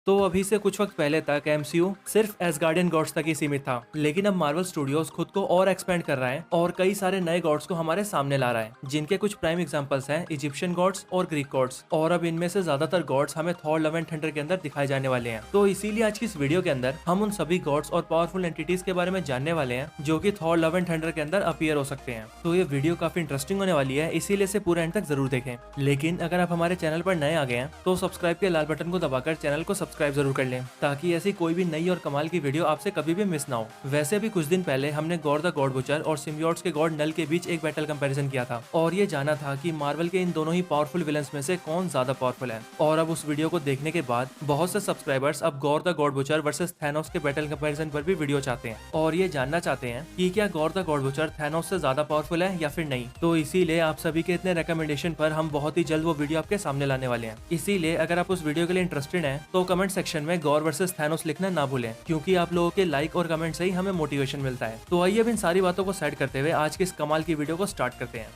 तो अभी से कुछ वक्त पहले तक एमसीयू सिर्फ एसगार्डियन गॉड्स तक ही सीमित था, लेकिन अब मार्वल स्टूडियोज खुद को और एक्सपेंड कर रहा है और कई सारे नए गॉड्स को हमारे सामने ला रहा है, जिनके कुछ प्राइम एग्जांपल्स हैं इजिप्शियन गॉड्स और ग्रीक गॉड्स। और अब इनमें से ज्यादातर गॉड्स हमें थॉर लव एंड थंडर के अंदर दिखाए जाने वाले हैं। तो इसीलिए आज की इस वीडियो के अंदर हम उन सभी गॉड्स और पावरफुल एंटिटीज के बारे में जानने वाले हैं जो कि थॉर लव एंड थंडर के अंदर अपीयर हो सकते हैं। तो ये वीडियो काफी इंटरेस्टिंग होने वाली है, इसीलिए इसे पूरे एंड तक जरूर देखें। लेकिन अगर आप हमारे चैनल पर नए आ गए हैं तो सब्सक्राइब के लाल बटन को दबाकर चैनल को सब्सक्राइब जरूर कर लें, ताकि ऐसी कोई भी नई और कमाल की वीडियो आपसे कभी भी मिस ना हो। वैसे भी कुछ दिन पहले हमने गॉड द गॉड बुचर और सिम्बियोट्स के गॉड नल के बीच एक बैटल कंपैरिजन किया था और ये जाना था कि मार्वल के इन दोनों ही पावरफुल विलन्स में से कौन ज्यादा पावरफुल है। और अब उस वीडियो को देखने के बाद बहुत से सब्सक्राइबर्स अब God the God butcher versus Thanos के बैटल कंपैरिजन पर भी वीडियो चाहते हैं और ये जानना चाहते हैं कि क्या God the God butcher Thanos से ज्यादा पावरफुल है या फिर नहीं। तो इसीलिए आप सभी के इतने रिकमेंडेशन पर हम बहुत ही जल्द वो वीडियो आपके सामने लाने वाले हैं। इसीलिए अगर आप उस वीडियो के लिए इंटरेस्टेड हैं तो कमेंट सेक्शन में गॉड वर्सेस थैनोस लिखना ना भूलें, क्योंकि आप लोगों के लाइक और कमेंट से ही हमें मोटिवेशन मिलता है। तो आइए अब इन सारी बातों को सेट करते हुए आज की इस कमाल की वीडियो को स्टार्ट करते हैं।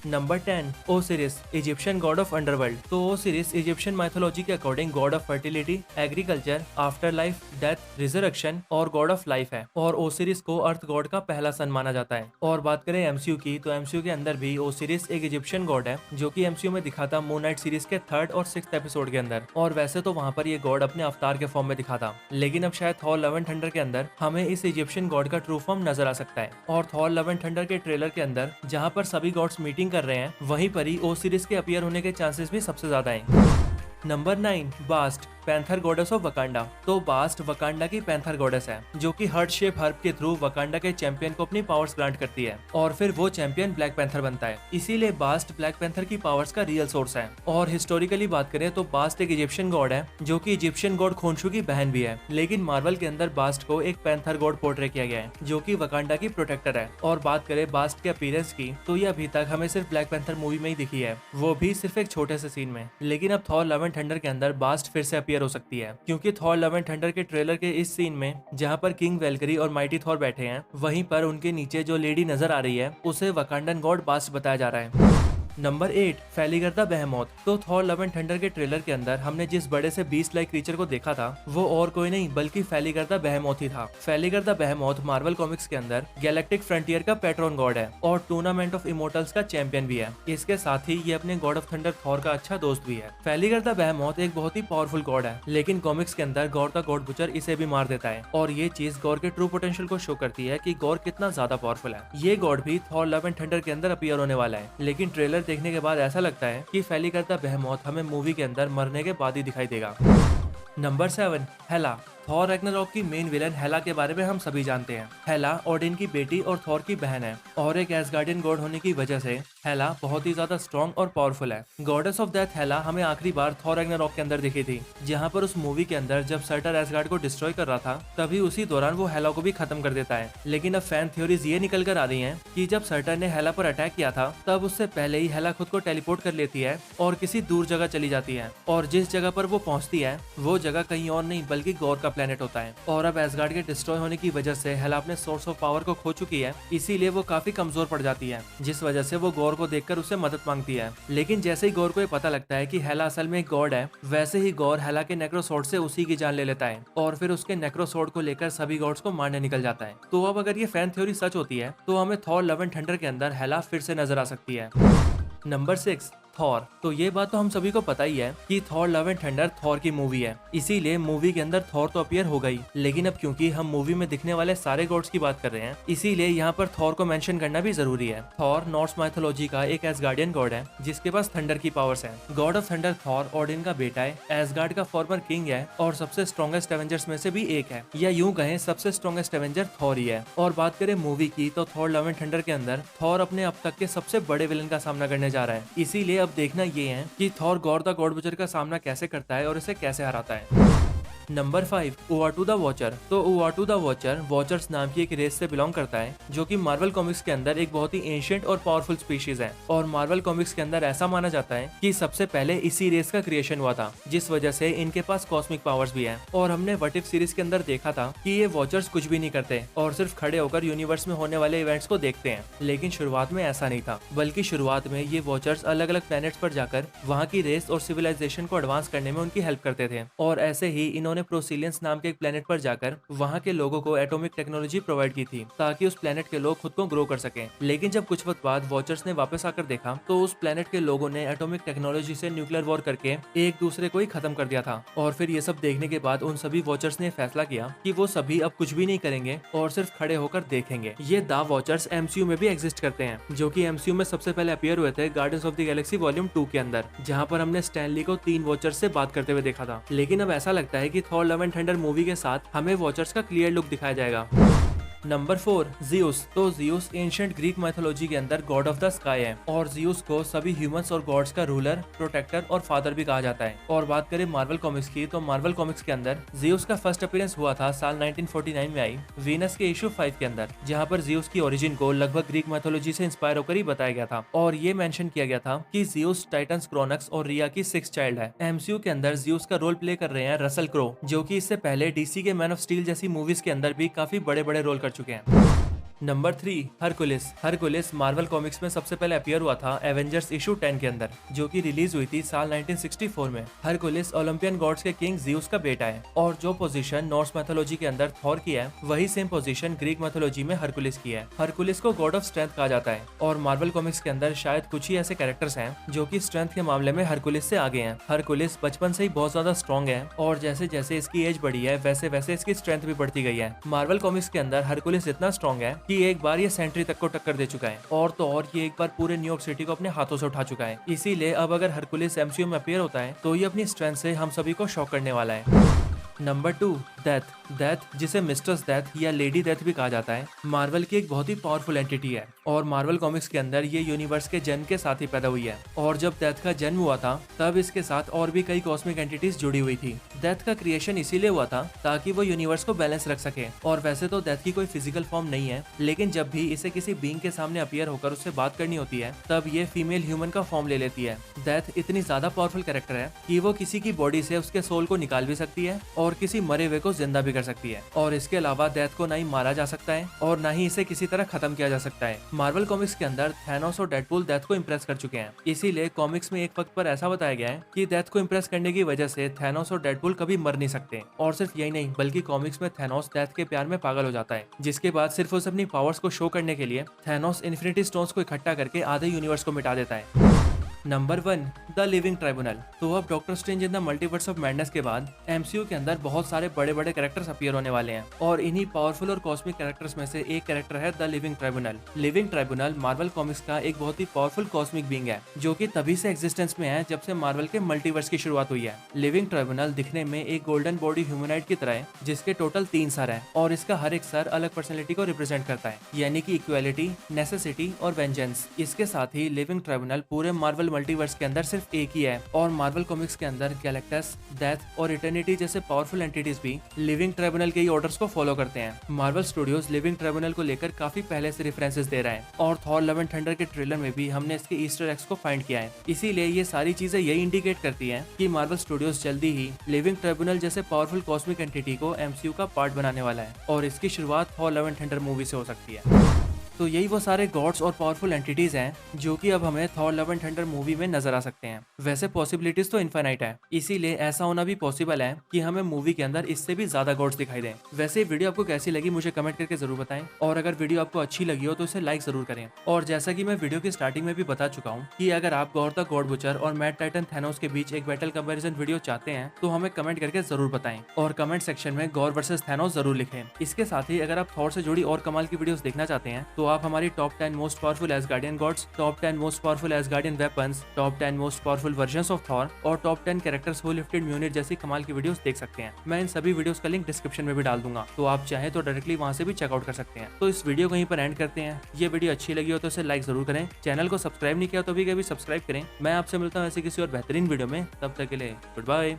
Number 10, Osiris, Egyptian God of underworld. तो ओसिरिस इजिप्शियन माइथोलॉजी के according God of fertility, agriculture, after life, death, resurrection और गॉड ऑफ लाइफ है। और ओसिरिस को अर्थ गॉड का पहला सन माना जाता है। और बात करें एमसीयू की, तो एमसीयू के अंदर भी ओसिरिस एक इजिप्शियन गॉड है, जो कि एमसीयू में दिखा था मून नाइट सीरीज के 3rd और 6th एपिसोड के अंदर। और वैसे तो वहाँ पर ये गॉड अपने अवतार के फॉर्म में दिखा था, लेकिन अब शायद थॉर लव एंड थंडर के अंदर हमें इस इजिप्शियन गॉड का ट्रू फॉर्म नजर आ सकता है। और थॉर लव एंड थंडर के ट्रेलर के अंदर जहाँ पर सभी गॉड्स मीटिंग कर रहे हैं, वहीं पर ही ओसिरिस के अपीयर होने के चांसेस भी सबसे ज्यादा हैं। Number 9, bast, panther goddess of Wakanda. तो बास्ट वकांडा की पैंथर गॉडेस है, जो कि हर्ट शेप हर्ब के थ्रू वकांडा के चैंपियन को अपनी पावर्स ग्रांट करती है और फिर वो चैंपियन ब्लैक पैंथर बनता है। इसीलिए बास्ट ब्लैक पैंथर की पावर्स का रियल सोर्स है। और हिस्टोरिकली बात करें तो बास्ट एक इजिप्शियन गॉड है, जो कि इजिप्शियन गॉड खोंशू की बहन भी है। लेकिन मार्वल के अंदर बास्ट को एक पैंथर गॉड पोर्ट्रे किया गया है, जो कि वकांडा की प्रोटेक्टर है। और बात करें बास्ट के अपीयरेंस की, तो ये अभी तक हमें सिर्फ ब्लैक पैंथर मूवी में ही दिखी है, वो भी सिर्फ एक छोटे से सीन में। लेकिन अब थॉर लव एंड थंडर के अंदर बास्ट फिर से अपीयर हो सकती है, क्योंकि थॉर लव एंड थंडर के ट्रेलर के इस सीन में जहां पर किंग वेलकरी और माइटी थॉर बैठे हैं, वहीं पर उनके नीचे जो लेडी नजर आ रही है उसे वकांडन गॉड बास्ट बताया जा रहा है। नंबर 8, फैलीगर्दा बेहेमोथ। तो थॉर लव एंड थंडर के ट्रेलर के अंदर हमने जिस बड़े से बीस्ट लाइक क्रीचर को देखा था, वो और कोई नहीं बल्कि फैलीगर्दा बेहेमोथ ही था। फैलीगर्दा बेहेमोथ मार्वल कॉमिक्स के अंदर गैलेक्टिक फ्रंटियर का पैट्रॉन गॉड है और टूर्नामेंट ऑफ इमोर्टल्स का चैंपियन भी है। इसके साथ ही ये अपने गॉड ऑफ थंडर थॉर का अच्छा दोस्त भी है। फैलीगर्दा बेहेमोथ एक बहुत ही पावरफुल गॉड है, लेकिन कॉमिक्स के अंदर गॉड द गॉड बुचर इसे भी मार देता है। और ये चीज गॉड के ट्रू पोटेंशियल को शो करती है कि गॉड कितना ज्यादा पावरफुल है। ये गॉड भी थॉर लव एंड थंडर के अंदर अपीयर होने वाला है, लेकिन ट्रेलर देखने के बाद ऐसा लगता है कि फैलीगर्दा बेहेमोथ हमें मूवी के अंदर मरने के बाद ही दिखाई देगा। नंबर 7, हेला। थॉर रैग्नारोक की मेन विलन हेला के बारे में हम सभी जानते हैं। हेला ओडिन की बेटी और थॉर की बहन है और एक एसगार्डियन गॉड होने की वजह से हेला बहुत ही ज्यादा स्ट्रॉन्ग और पावरफुल है। गॉडेस ऑफ डेथ हेला हमें आखिरी बार थॉर रैग्नारोक के अंदर दिखी थी, जहां पर उस मूवी के अंदर जब सर्टर एसगार्ड को डिस्ट्रॉय कर रहा था, तभी उसी दौरान वो हेला को भी खत्म कर देता है। लेकिन अब फैन थ्योरीज ये निकल कर आ रही है कि जब सर्टर ने हेला पर अटैक किया था, तब उससे पहले ही हेला खुद को टेलीपोर्ट कर लेती है और किसी दूर जगह चली जाती है। और जिस जगह पर वो पहुंचती है, वो जगह कहीं और नहीं बल्कि गॉर का प्लेनेट होता है। और अब एसगार्ड के डिस्ट्रॉय होने की वजह से हेला अपने सोर्स ऑफ पावर को खो चुकी है, इसीलिए वो काफी कमजोर पड़ जाती है, जिस वजह से वो गॉर को देखकर उससे मदद मांगती है। लेकिन जैसे ही गॉर को ये पता लगता है कि हेला असल में एक गॉड है, वैसे ही गॉर हेला के नेक्रोसोर्ड से उसी की जान ले लेता है और फिर उसके नेक्रोसोर्ड को लेकर सभी गॉड्स को मारने निकल जाता है। तो अब अगर ये फैन थ्योरी सच होती है, तो हमें थॉर लव एंड थंडर के अंदर हेला फिर से नजर आ सकती है। Number 6, Thor. तो ये बात तो हम सभी को पता ही है कि Thor love and thunder Thor की मूवी है, इसीलिए मूवी के अंदर थॉर तो अपीयर हो गई। लेकिन अब क्योंकि हम मूवी में दिखने वाले सारे गॉड्स की बात कर रहे हैं, इसीलिए यहाँ पर थॉर को मेंशन करना भी जरूरी है। थॉर नॉर्स माइथोलॉजी का एक एसगार्डियन गॉड है, जिसके पास थंडर की पावर्स है। God of thunder Thor Odin का बेटा है, एसगार्ड का फॉर्मर किंग है और सबसे स्ट्रॉन्गेस्ट एवेंजर्स में से भी एक है, या यूं कहें सबसे स्ट्रॉन्गेस्ट एवेंजर थॉर ही है। और बात करें मूवी की, तो थॉर लव एंड थंडर के अंदर थॉर अपने अब तक के सबसे बड़े विलन का सामना करने जा रहा है। इसीलिए अब देखना ये है कि Thor God the God butcher का सामना कैसे करता है और इसे कैसे हराता है। Number 5, Uatu the watcher. तो उआटू द वॉचर वॉचर्स नाम की एक रेस से बिलोंग करता है, जो कि मार्वल कॉमिक्स के अंदर एक बहुत ही एंशिएंट और पावरफुल स्पीशीज है। और मार्वल कॉमिक्स के अंदर ऐसा माना जाता है कि सबसे पहले इसी रेस का क्रिएशन हुआ था, जिस वजह से इनके पास कॉस्मिक पावर्स भी है। और हमने व्हाट इफ सीरीज के अंदर देखा था कि ये वॉचर्स कुछ भी नहीं करते और सिर्फ खड़े होकर यूनिवर्स में होने वाले इवेंट्स को देखते हैं। लेकिन शुरुआत में ऐसा नहीं था, बल्कि शुरुआत में ये वॉचर्स अलग अलग प्लैनेट्स पर जाकर वहाँ की रेस और सिविलाइजेशन को एडवांस करने में उनकी हेल्प करते थे। और ऐसे ही इन्होंने प्रोसिलियंस नाम के एक प्लेनेट पर जाकर वहाँ के लोगों को एटॉमिक टेक्नोलॉजी प्रोवाइड की थी, ताकि उस प्लेनेट के लोग खुद को ग्रो कर सकें। लेकिन जब कुछ वक्त बाद वॉचर्स ने वापस आकर देखा तो उस प्लेनेट के लोगों ने एटॉमिक टेक्नोलॉजी से न्यूक्लियर वॉर करके एक दूसरे को ही खत्म कर दिया था। और फिर ये सब देखने के बाद उन सभी वॉचर्स ने फैसला किया कि वो सभी अब कुछ भी नहीं करेंगे और सिर्फ खड़े होकर देखेंगे। ये द वॉचर्स एमसीयू में भी एग्जिस्ट करते हैं, जो कि एमसीयू में सबसे पहले अपीयर हुए थे guardians of the Galaxy volume 2 के अंदर, जहाँ पर हमने स्टैन ली को 3 वॉचर्स से बात करते हुए देखा था। लेकिन अब ऐसा लगता है कि Thor love and thunder movie के साथ हमें वॉचर्स का क्लियर लुक दिखाया जाएगा। Number 4, Zeus. तो जियोस एंशिएंट ग्रीक माइथोलॉजी के अंदर गॉड ऑफ द स्काई है और जियोस को सभी ह्यूमंस और गॉड्स का रूलर, प्रोटेक्टर और फादर भी कहा जाता है। और बात करें मार्वल कॉमिक्स की, तो मार्वल कॉमिक्स के अंदर जियोस का फर्स्ट अपीयरेंस हुआ था साल 1949 में आई वीनस के इशू 5 के अंदर, जहाँ पर जियोस की ओरिजिन को लगभग ग्रीक माइथोलॉजी से इंस्पायर होकर ही बताया गया था। और ये मेंशन किया गया था कि जियोस टाइटन्स क्रोनक्स और रिया की 6th चाइल्ड है। एमसीयू के अंदर जियोस का रोल प्ले कर रहे हैं रसल क्रो, जो कि इससे पहले डीसी के मैन ऑफ स्टील जैसी मूवीज के अंदर भी काफी बड़े बड़े रोल कर चुके हैं। Number 3, Hercules. Hercules Marvel comics में सबसे पहले अपीयर हुआ था एवेंजर्स इशू 10 के अंदर, जो कि रिलीज हुई थी साल 1964 में। हरकुलिस ओलंपियन गॉड्स के किंग जियोस का बेटा है और जो पोजीशन नॉर्स मैथोलॉजी के अंदर थॉर की है, वही सेम पोजीशन ग्रीक मैथोलॉजी में हरकुलिस की है। हरकुलिस को गॉड ऑफ स्ट्रेंथ कहा जाता है और मार्वल कॉमिक्स के अंदर शायद कुछ ही ऐसे कैरेक्टर्स हैं जो कि स्ट्रेंथ के मामले में हरकुलिस से आगे हैं। हरकुलिस बचपन से ही बहुत ज्यादा स्ट्रॉन्ग है और जैसे जैसे इसकी एज बढ़ी है वैसे वैसे इसकी स्ट्रेंथ भी बढ़ती गई है। मार्वल कॉमिक्स के अंदर हरकुलिस इतना स्ट्रॉन्ग है कि एक बार ये सेंट्री तक को टक्कर दे चुका है और तो और ये एक बार पूरे न्यूयॉर्क सिटी को अपने हाथों से उठा चुका है। इसीलिए अब अगर हरकुलिस एमसीयू में अपीयर होता है तो ये अपनी स्ट्रेंथ से हम सभी को शॉक करने वाला है। Number 2, death. डेथ, जिसे मिस्टर्स डेथ या लेडी डेथ भी कहा जाता है, मार्वल की एक बहुत ही पावरफुल एंटिटी है और मार्वल कॉमिक्स के अंदर ये यूनिवर्स के जन्म के साथ ही पैदा हुई है। और जब डेथ का जन्म हुआ था तब इसके साथ और भी कई कॉस्मिक एंटिटीज जुड़ी हुई थी। डेथ का क्रिएशन इसीलिए हुआ था ताकि वो यूनिवर्स को बैलेंस रख सके। और वैसे तो डेथ की कोई फिजिकल फॉर्म नहीं है, लेकिन जब भी इसे किसी बीइंग के सामने अपीयर होकर उससे बात करनी होती है तब ये फीमेल ह्यूमन का फॉर्म ले लेती है। डेथ इतनी ज्यादा पावरफुल कैरेक्टर है कि वो किसी की बॉडी से उसके सोल को निकाल भी सकती है और किसी मरे हुए को जिंदा भी कर सकती है। और इसके अलावा डेथ को ना ही मारा जा सकता है और ना ही इसे किसी तरह खत्म किया जा सकता है। मार्वल कॉमिक्स के अंदर थैनोस और डेडपूल डेथ को इम्प्रेस कर चुके हैं, इसीलिए कॉमिक्स में एक वक्त पर ऐसा बताया गया है कि डेथ को इम्प्रेस करने की वजह से थैनोस और डेडपूल कभी मर नहीं सकते। और सिर्फ यही नहीं, बल्कि कॉमिक्स में थैनोस डेथ के प्यार में पागल हो जाता है, जिसके बाद सिर्फ उसे अपनी पावर्स को शो करने के लिए थैनोस इन्फिनिटी स्टोन्स को इकट्ठा करके आधे यूनिवर्स को मिटा देता है। Number 1, the living tribunal. तो अब doctor strange in the multiverse of madness के बाद एमसीयू के अंदर बहुत सारे बड़े बड़े कैरेक्टर्स अपीयर होने वाले हैं और इन्हीं पावरफुल और कॉस्मिक कैरेक्टर्स में से एक कैरेक्टर है the living tribunal. Living tribunal Marvel comics का एक बहुत ही पावरफुल कॉस्मिक बीइंग है, जो कि तभी से एग्जिस्टेंस में है जब से मार्वल के मल्टीवर्स की शुरुआत हुई है। लिविंग ट्राइब्यूनल दिखने में एक गोल्डन बॉडी ह्यूमनाइड की तरह है, जिसके टोटल 3 सर है और इसका हर एक सर अलग पर्सनैलिटी को रिप्रेजेंट करता है, यानी कि इक्वालिटी, नेसेसिटी और वेंजेंस। इसके साथ ही लिविंग ट्राइब्यूनल पूरे मार्वल मल्टीवर्स के अंदर सिर्फ एक ही है और मार्वल कॉमिक्स के अंदर गैलेक्टस, डेथ और इटर्निटी जैसे पावरफुल एंटिटीज भी लिविंग ट्राइब्यूनल के ही ऑर्डर्स को फॉलो करते हैं। मार्वल स्टूडियोज लिविंग ट्राइब्यूनल को लेकर काफी पहले से रेफरेंसेस दे रहा है और थॉर लव एंड थंडर के ट्रेलर में भी हमने इसके ईस्टर एग्स को फाइंड किया है। इसीलिए ये सारी चीजें यही इंडिकेट करती हैं कि मार्वल स्टूडियोज जल्दी ही लिविंग ट्राइब्यूनल जैसे पावरफुल कॉस्मिक एंटिटी को एमसीयू का पार्ट बनाने वाला है और इसकी शुरुआत Thor love and thunder movie से हो सकती है। तो यही वो सारे गॉड्स और पावरफुल एंटिटीज हैं जो कि अब हमें Thor love and thunder movie में नजर आ सकते हैं। वैसे पॉसिबिलिटीज तो इनफाइनाइट है, इसीलिए ऐसा होना भी पॉसिबल है कि हमें मूवी के अंदर इससे भी ज्यादा गॉड्स दिखाई दें। वैसे वीडियो आपको कैसी लगी मुझे कमेंट करके जरूर बताएं और अगर वीडियो आपको अच्छी लगी हो तो इसे लाइक जरूर करें। और जैसा कि मैं वीडियो की स्टार्टिंग में भी बता चुका हूँ कि अगर आप गॉड द गॉड बुचर और मैड टाइटन थैनोस के बीच एक बैटल कंपैरिजन वीडियो चाहते हैं तो हमें कमेंट करके जरूर बताएं और कमेंट सेक्शन में गॉड वर्सेस थैनोस जरूर लिखें। इसके साथ ही अगर आप थॉर से जुड़ी और कमाल की वीडियोस देखना चाहते हैं तो आप हमारी top 10 most powerful Asgardian gods, top 10 most powerful Asgardian weapons, top 10 most powerful versions of Thor और टॉप 10 कैरेक्टर्स हु लिफ्टेड म्यूनिट जैसी कमाल की वीडियोस देख सकते हैं। मैं इन सभी वीडियोस का लिंक डिस्क्रिप्शन में भी डाल दूंगा, तो आप चाहें तो डायरेक्टली वहां से भी चेकआउट कर सकते हैं। तो इस वीडियो को यहीं पर एंड करते हैं। ये वीडियो अच्छी लगी हो तो इसे लाइक जरूर करें, चैनल को सब्सक्राइब नहीं किया तो भी कभी सब्सक्राइब करें। मैं आपसे मिलता हूँ ऐसे किसी और बेहतरीन वीडियो में, तब तक के लिए गुड बाय।